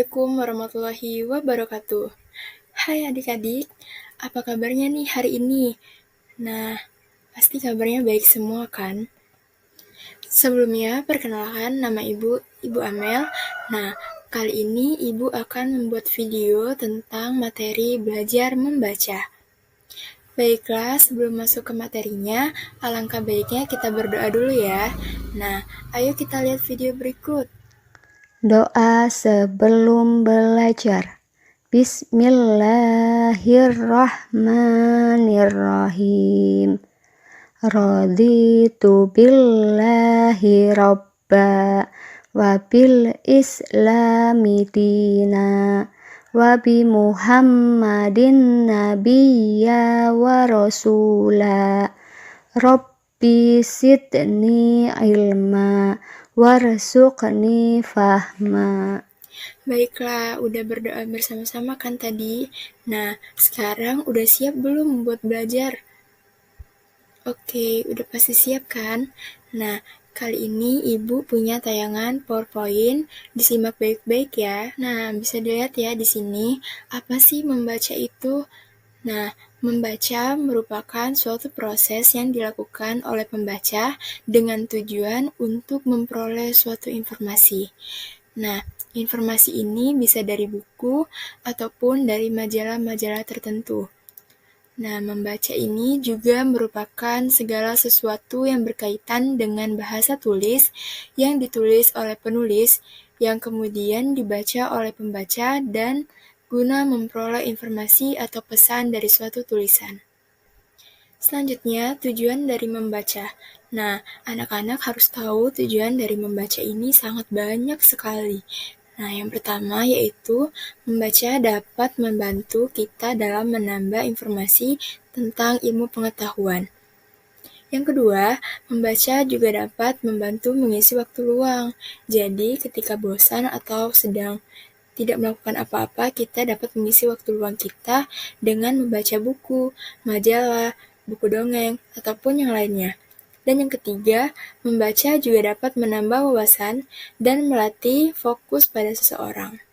Assalamualaikum warahmatullahi wabarakatuh. Hai adik-adik, apa kabarnya nih hari ini? Nah, pasti kabarnya baik semua kan? Sebelumnya, perkenalkan nama Ibu Amel. Nah, kali ini Ibu akan membuat video tentang materi belajar membaca. Baiklah, sebelum masuk ke materinya, alangkah baiknya kita berdoa dulu ya. Nah, ayo kita lihat video berikut. Doa sebelum belajar. Bismillahirrahmanirrahim. Raditu billahi robba wa bil islami dina wa bi muhammadin nabiyya wa rasula. Rabbi sidni ilma warzuqni fahma. Baiklah, udah berdoa bersama-sama kan tadi? Nah, sekarang udah siap belum buat belajar? Oke, udah pasti siap kan? Nah, kali ini Ibu punya tayangan PowerPoint, disimak baik-baik ya. Nah, bisa dilihat ya di sini, apa sih membaca itu? Nah, membaca merupakan suatu proses yang dilakukan oleh pembaca dengan tujuan untuk memperoleh suatu informasi. Nah, informasi ini bisa dari buku ataupun dari majalah-majalah tertentu. Nah, membaca ini juga merupakan segala sesuatu yang berkaitan dengan bahasa tulis yang ditulis oleh penulis, yang kemudian dibaca oleh pembaca dan guna memperoleh informasi atau pesan dari suatu tulisan. Selanjutnya, tujuan dari membaca. Nah, anak-anak harus tahu tujuan dari membaca ini sangat banyak sekali. Nah, yang pertama yaitu membaca dapat membantu kita dalam menambah informasi tentang ilmu pengetahuan. Yang kedua, membaca juga dapat membantu mengisi waktu luang. Jadi, ketika bosan atau sedang tidak melakukan apa-apa, kita dapat mengisi waktu luang kita dengan membaca buku, majalah, buku dongeng, ataupun yang lainnya. Dan yang ketiga, membaca juga dapat menambah wawasan dan melatih fokus pada seseorang.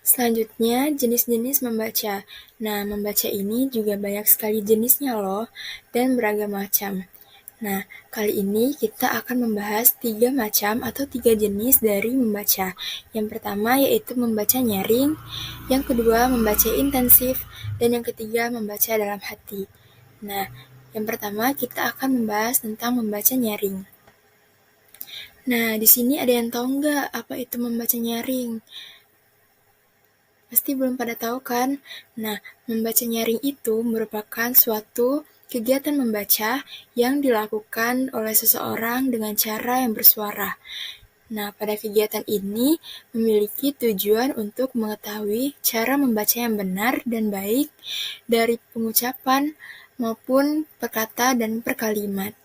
Selanjutnya, jenis-jenis membaca. Nah, membaca ini juga banyak sekali jenisnya loh, dan beragam macam. Nah, kali ini kita akan membahas 3 macam atau 3 jenis dari membaca. Yang pertama yaitu membaca nyaring, yang kedua membaca intensif, dan yang ketiga membaca dalam hati. Nah, yang pertama kita akan membahas tentang membaca nyaring. Nah, di sini ada yang tahu nggak apa itu membaca nyaring? Pasti belum pada tahu kan? Nah, membaca nyaring itu merupakan suatu kegiatan membaca yang dilakukan oleh seseorang dengan cara yang bersuara. Nah, pada kegiatan ini memiliki tujuan untuk mengetahui cara membaca yang benar dan baik dari pengucapan maupun perkata dan perkalimat.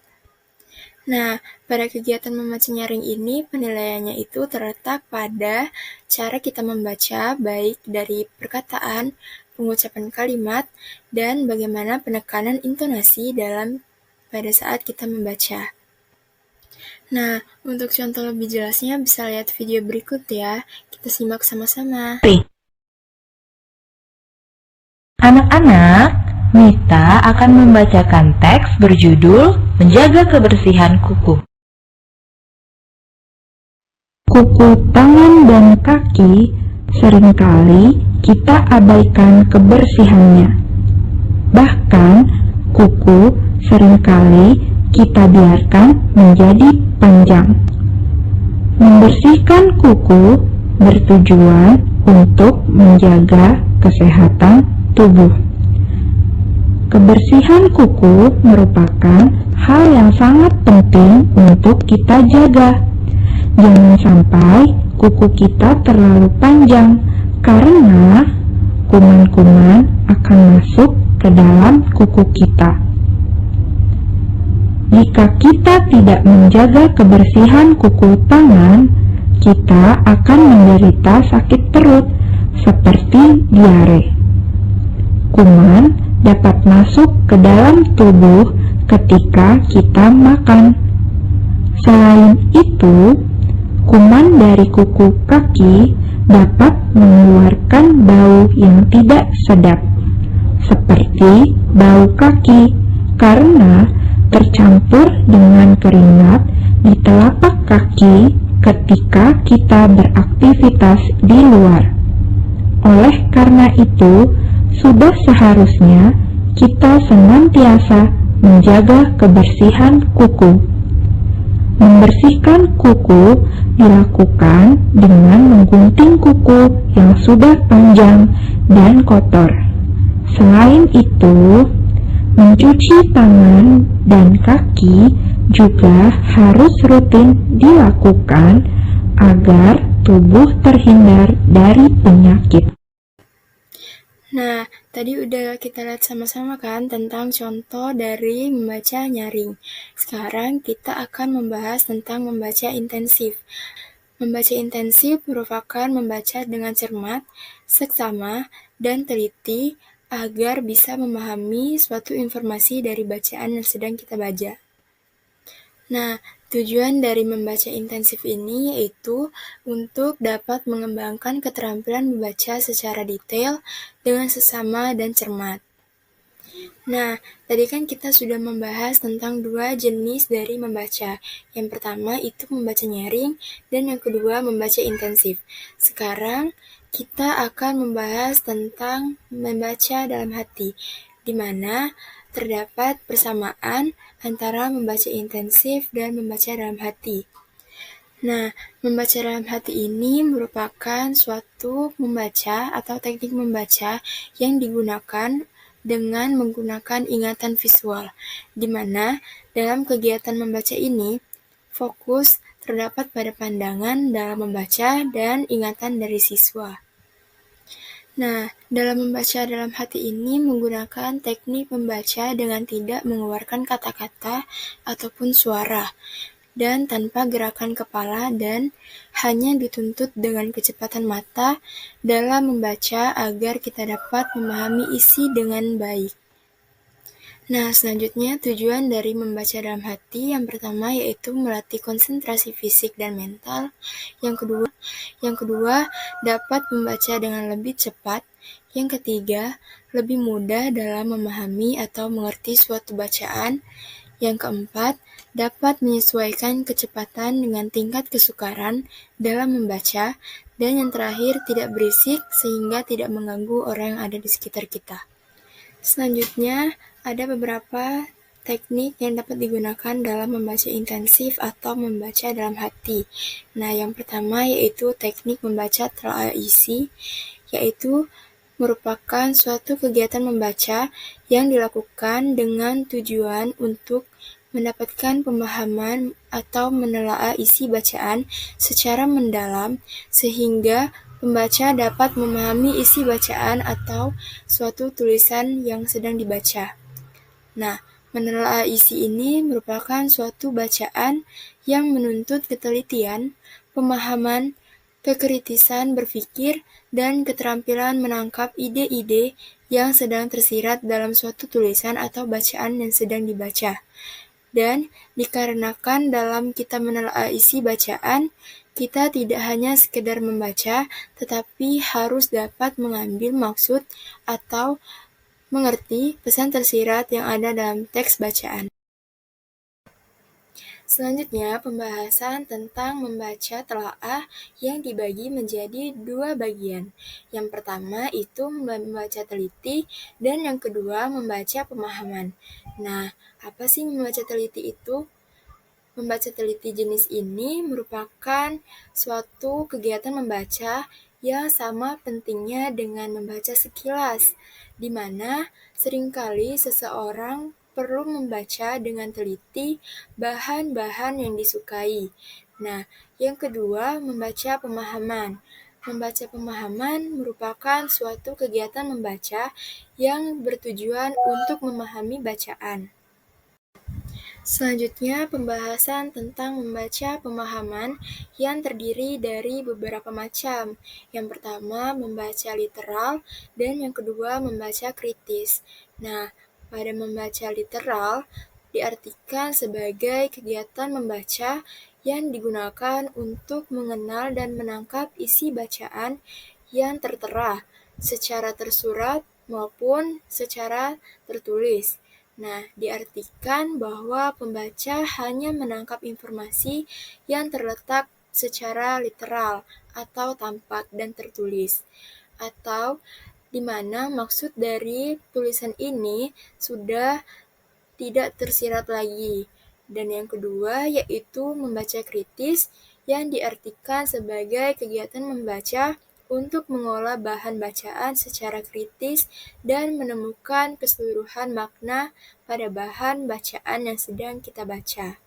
Nah, pada kegiatan membaca nyaring ini penilaiannya itu terletak pada cara kita membaca baik dari perkataan, pengucapan kalimat, dan bagaimana penekanan intonasi pada saat kita membaca. Nah, untuk contoh lebih jelasnya bisa lihat video berikut ya. Kita simak sama-sama. Anak-anak, Mita akan membacakan teks berjudul Menjaga Kebersihan Kuku. Kuku tangan dan kaki seringkali kita abaikan kebersihannya. Bahkan, kuku seringkali kita biarkan menjadi panjang. Membersihkan kuku bertujuan untuk menjaga kesehatan tubuh. Kebersihan kuku merupakan hal yang sangat penting untuk kita jaga. Jangan sampai kuku kita terlalu panjang karena kuman-kuman akan masuk ke dalam kuku kita. Jika kita tidak menjaga kebersihan kuku tangan, kita akan menderita sakit perut seperti diare. Kuman dapat masuk ke dalam tubuh ketika kita makan. Selain itu, kuman dari kuku kaki dapat mengeluarkan bau yang tidak sedap, seperti bau kaki, karena tercampur dengan keringat di telapak kaki ketika kita beraktivitas di luar. Oleh karena itu, sudah seharusnya kita senantiasa menjaga kebersihan kuku. Membersihkan kuku dilakukan dengan menggunting kuku yang sudah panjang dan kotor. Selain itu, mencuci tangan dan kaki juga harus rutin dilakukan agar tubuh terhindar dari penyakit. Nah, tadi udah kita lihat sama-sama kan tentang contoh dari membaca nyaring. Sekarang kita akan membahas tentang membaca intensif. Membaca intensif merupakan membaca dengan cermat, seksama, dan teliti agar bisa memahami suatu informasi dari bacaan yang sedang kita baca. Nah, tujuan dari membaca intensif ini yaitu untuk dapat mengembangkan keterampilan membaca secara detail dengan seksama dan cermat. Nah, tadi kan kita sudah membahas tentang dua jenis dari membaca. Yang pertama itu membaca nyaring, dan yang kedua membaca intensif. Sekarang kita akan membahas tentang membaca dalam hati, di mana terdapat persamaan antara membaca intensif dan membaca dalam hati. Nah, membaca dalam hati ini merupakan suatu membaca atau teknik membaca yang digunakan dengan menggunakan ingatan visual, di mana dalam kegiatan membaca ini, fokus terdapat pada pandangan dalam membaca dan ingatan dari siswa. Nah, dalam membaca dalam hati ini menggunakan teknik membaca dengan tidak mengeluarkan kata-kata ataupun suara, dan tanpa gerakan kepala dan hanya dituntut dengan kecepatan mata dalam membaca agar kita dapat memahami isi dengan baik. Nah, selanjutnya tujuan dari membaca dalam hati yang pertama yaitu melatih konsentrasi fisik dan mental. Yang kedua dapat membaca dengan lebih cepat. Yang ketiga, lebih mudah dalam memahami atau mengerti suatu bacaan. Yang keempat, dapat menyesuaikan kecepatan dengan tingkat kesukaran dalam membaca. Dan yang terakhir, tidak berisik sehingga tidak mengganggu orang yang ada di sekitar kita. Selanjutnya, ada beberapa teknik yang dapat digunakan dalam membaca intensif atau membaca dalam hati. Nah, yang pertama yaitu teknik membaca telaah isi, yaitu merupakan suatu kegiatan membaca yang dilakukan dengan tujuan untuk mendapatkan pemahaman atau menelaah isi bacaan secara mendalam sehingga pembaca dapat memahami isi bacaan atau suatu tulisan yang sedang dibaca. Nah, menelaah isi ini merupakan suatu bacaan yang menuntut ketelitian, pemahaman, kekritisan berpikir, dan keterampilan menangkap ide-ide yang sedang tersirat dalam suatu tulisan atau bacaan yang sedang dibaca. Dan dikarenakan dalam kita menelaah isi bacaan, kita tidak hanya sekedar membaca, tetapi harus dapat mengambil maksud atau mengerti pesan tersirat yang ada dalam teks bacaan. Selanjutnya, pembahasan tentang membaca telaah yang dibagi menjadi dua bagian. Yang pertama itu membaca teliti, dan yang kedua membaca pemahaman. Nah, apa sih membaca teliti itu? Membaca teliti jenis ini merupakan suatu kegiatan membaca yang sama pentingnya dengan membaca sekilas, di mana seringkali seseorang perlu membaca dengan teliti bahan-bahan yang disukai. Nah, yang kedua, membaca pemahaman. Membaca pemahaman merupakan suatu kegiatan membaca yang bertujuan untuk memahami bacaan. Selanjutnya, pembahasan tentang membaca pemahaman yang terdiri dari beberapa macam. Yang pertama, membaca literal, dan yang kedua, membaca kritis. Nah, pada membaca literal diartikan sebagai kegiatan membaca yang digunakan untuk mengenal dan menangkap isi bacaan yang tertera secara tersurat maupun secara tertulis. Nah, diartikan bahwa pembaca hanya menangkap informasi yang terletak secara literal atau tampak dan tertulis, atau di mana maksud dari tulisan ini sudah tidak tersirat lagi. Dan yang kedua yaitu membaca kritis yang diartikan sebagai kegiatan membaca untuk mengolah bahan bacaan secara kritis dan menemukan keseluruhan makna pada bahan bacaan yang sedang kita baca.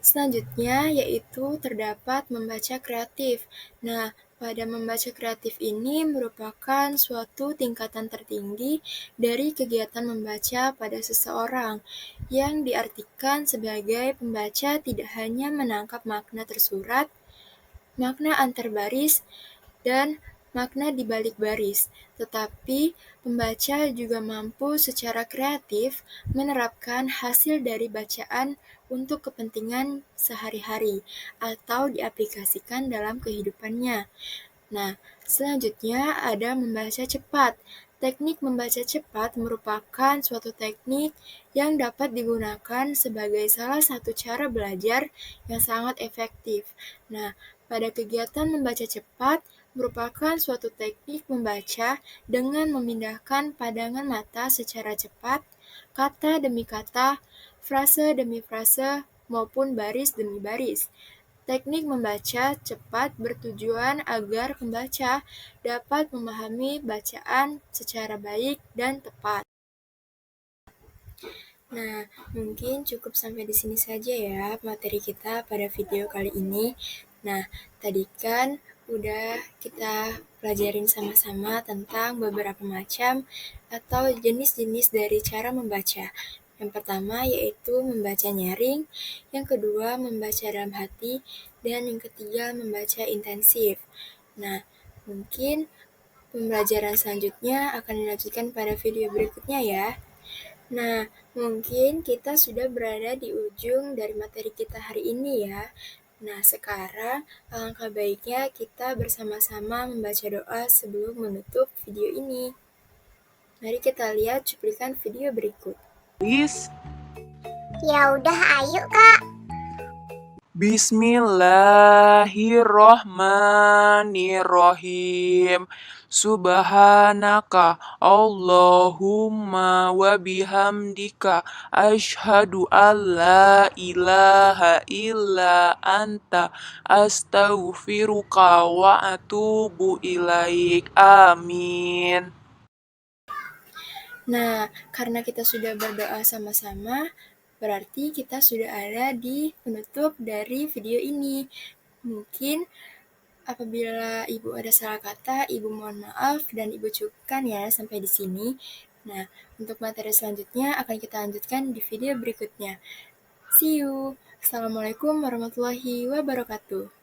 Selanjutnya yaitu terdapat membaca kreatif. Nah, pada membaca kreatif ini merupakan suatu tingkatan tertinggi dari kegiatan membaca pada seseorang, yang diartikan sebagai pembaca tidak hanya menangkap makna tersurat, makna antar baris, dan makna di balik baris, tetapi pembaca juga mampu secara kreatif menerapkan hasil dari bacaan untuk kepentingan sehari-hari atau diaplikasikan dalam kehidupannya. Nah, selanjutnya ada membaca cepat. Teknik membaca cepat merupakan suatu teknik yang dapat digunakan sebagai salah satu cara belajar yang sangat efektif. Nah, pada kegiatan membaca cepat merupakan suatu teknik membaca dengan memindahkan pandangan mata secara cepat, kata demi kata, frase demi frase, maupun baris demi baris. Teknik membaca cepat bertujuan agar pembaca dapat memahami bacaan secara baik dan tepat. Nah, mungkin cukup sampai di sini saja ya materi kita pada video kali ini. Nah, tadi kan udah kita pelajarin sama-sama tentang beberapa macam atau jenis-jenis dari cara membaca. Yang pertama yaitu membaca nyaring, yang kedua membaca dalam hati, dan yang ketiga membaca intensif. Nah, mungkin pembelajaran selanjutnya akan dilanjutkan pada video berikutnya ya. Nah, mungkin kita sudah berada di ujung dari materi kita hari ini ya. Nah, sekarang alangkah baiknya kita bersama-sama membaca doa sebelum menutup video ini. Mari kita lihat cuplikan video berikut. Ya udah, ayo Kak. Bismillahirrohmanirrohim. Subhanaka Allahumma wa bihamdika asyhadu an la ilaha illa anta astaghfiruka wa atubu ilaik. Amin. Nah, karena kita sudah berdoa sama-sama, berarti kita sudah ada di penutup dari video ini. Mungkin apabila Ibu ada salah kata, Ibu mohon maaf dan Ibu cukupkan ya sampai di sini. Nah, untuk materi selanjutnya akan kita lanjutkan di video berikutnya. See you. Assalamualaikum warahmatullahi wabarakatuh.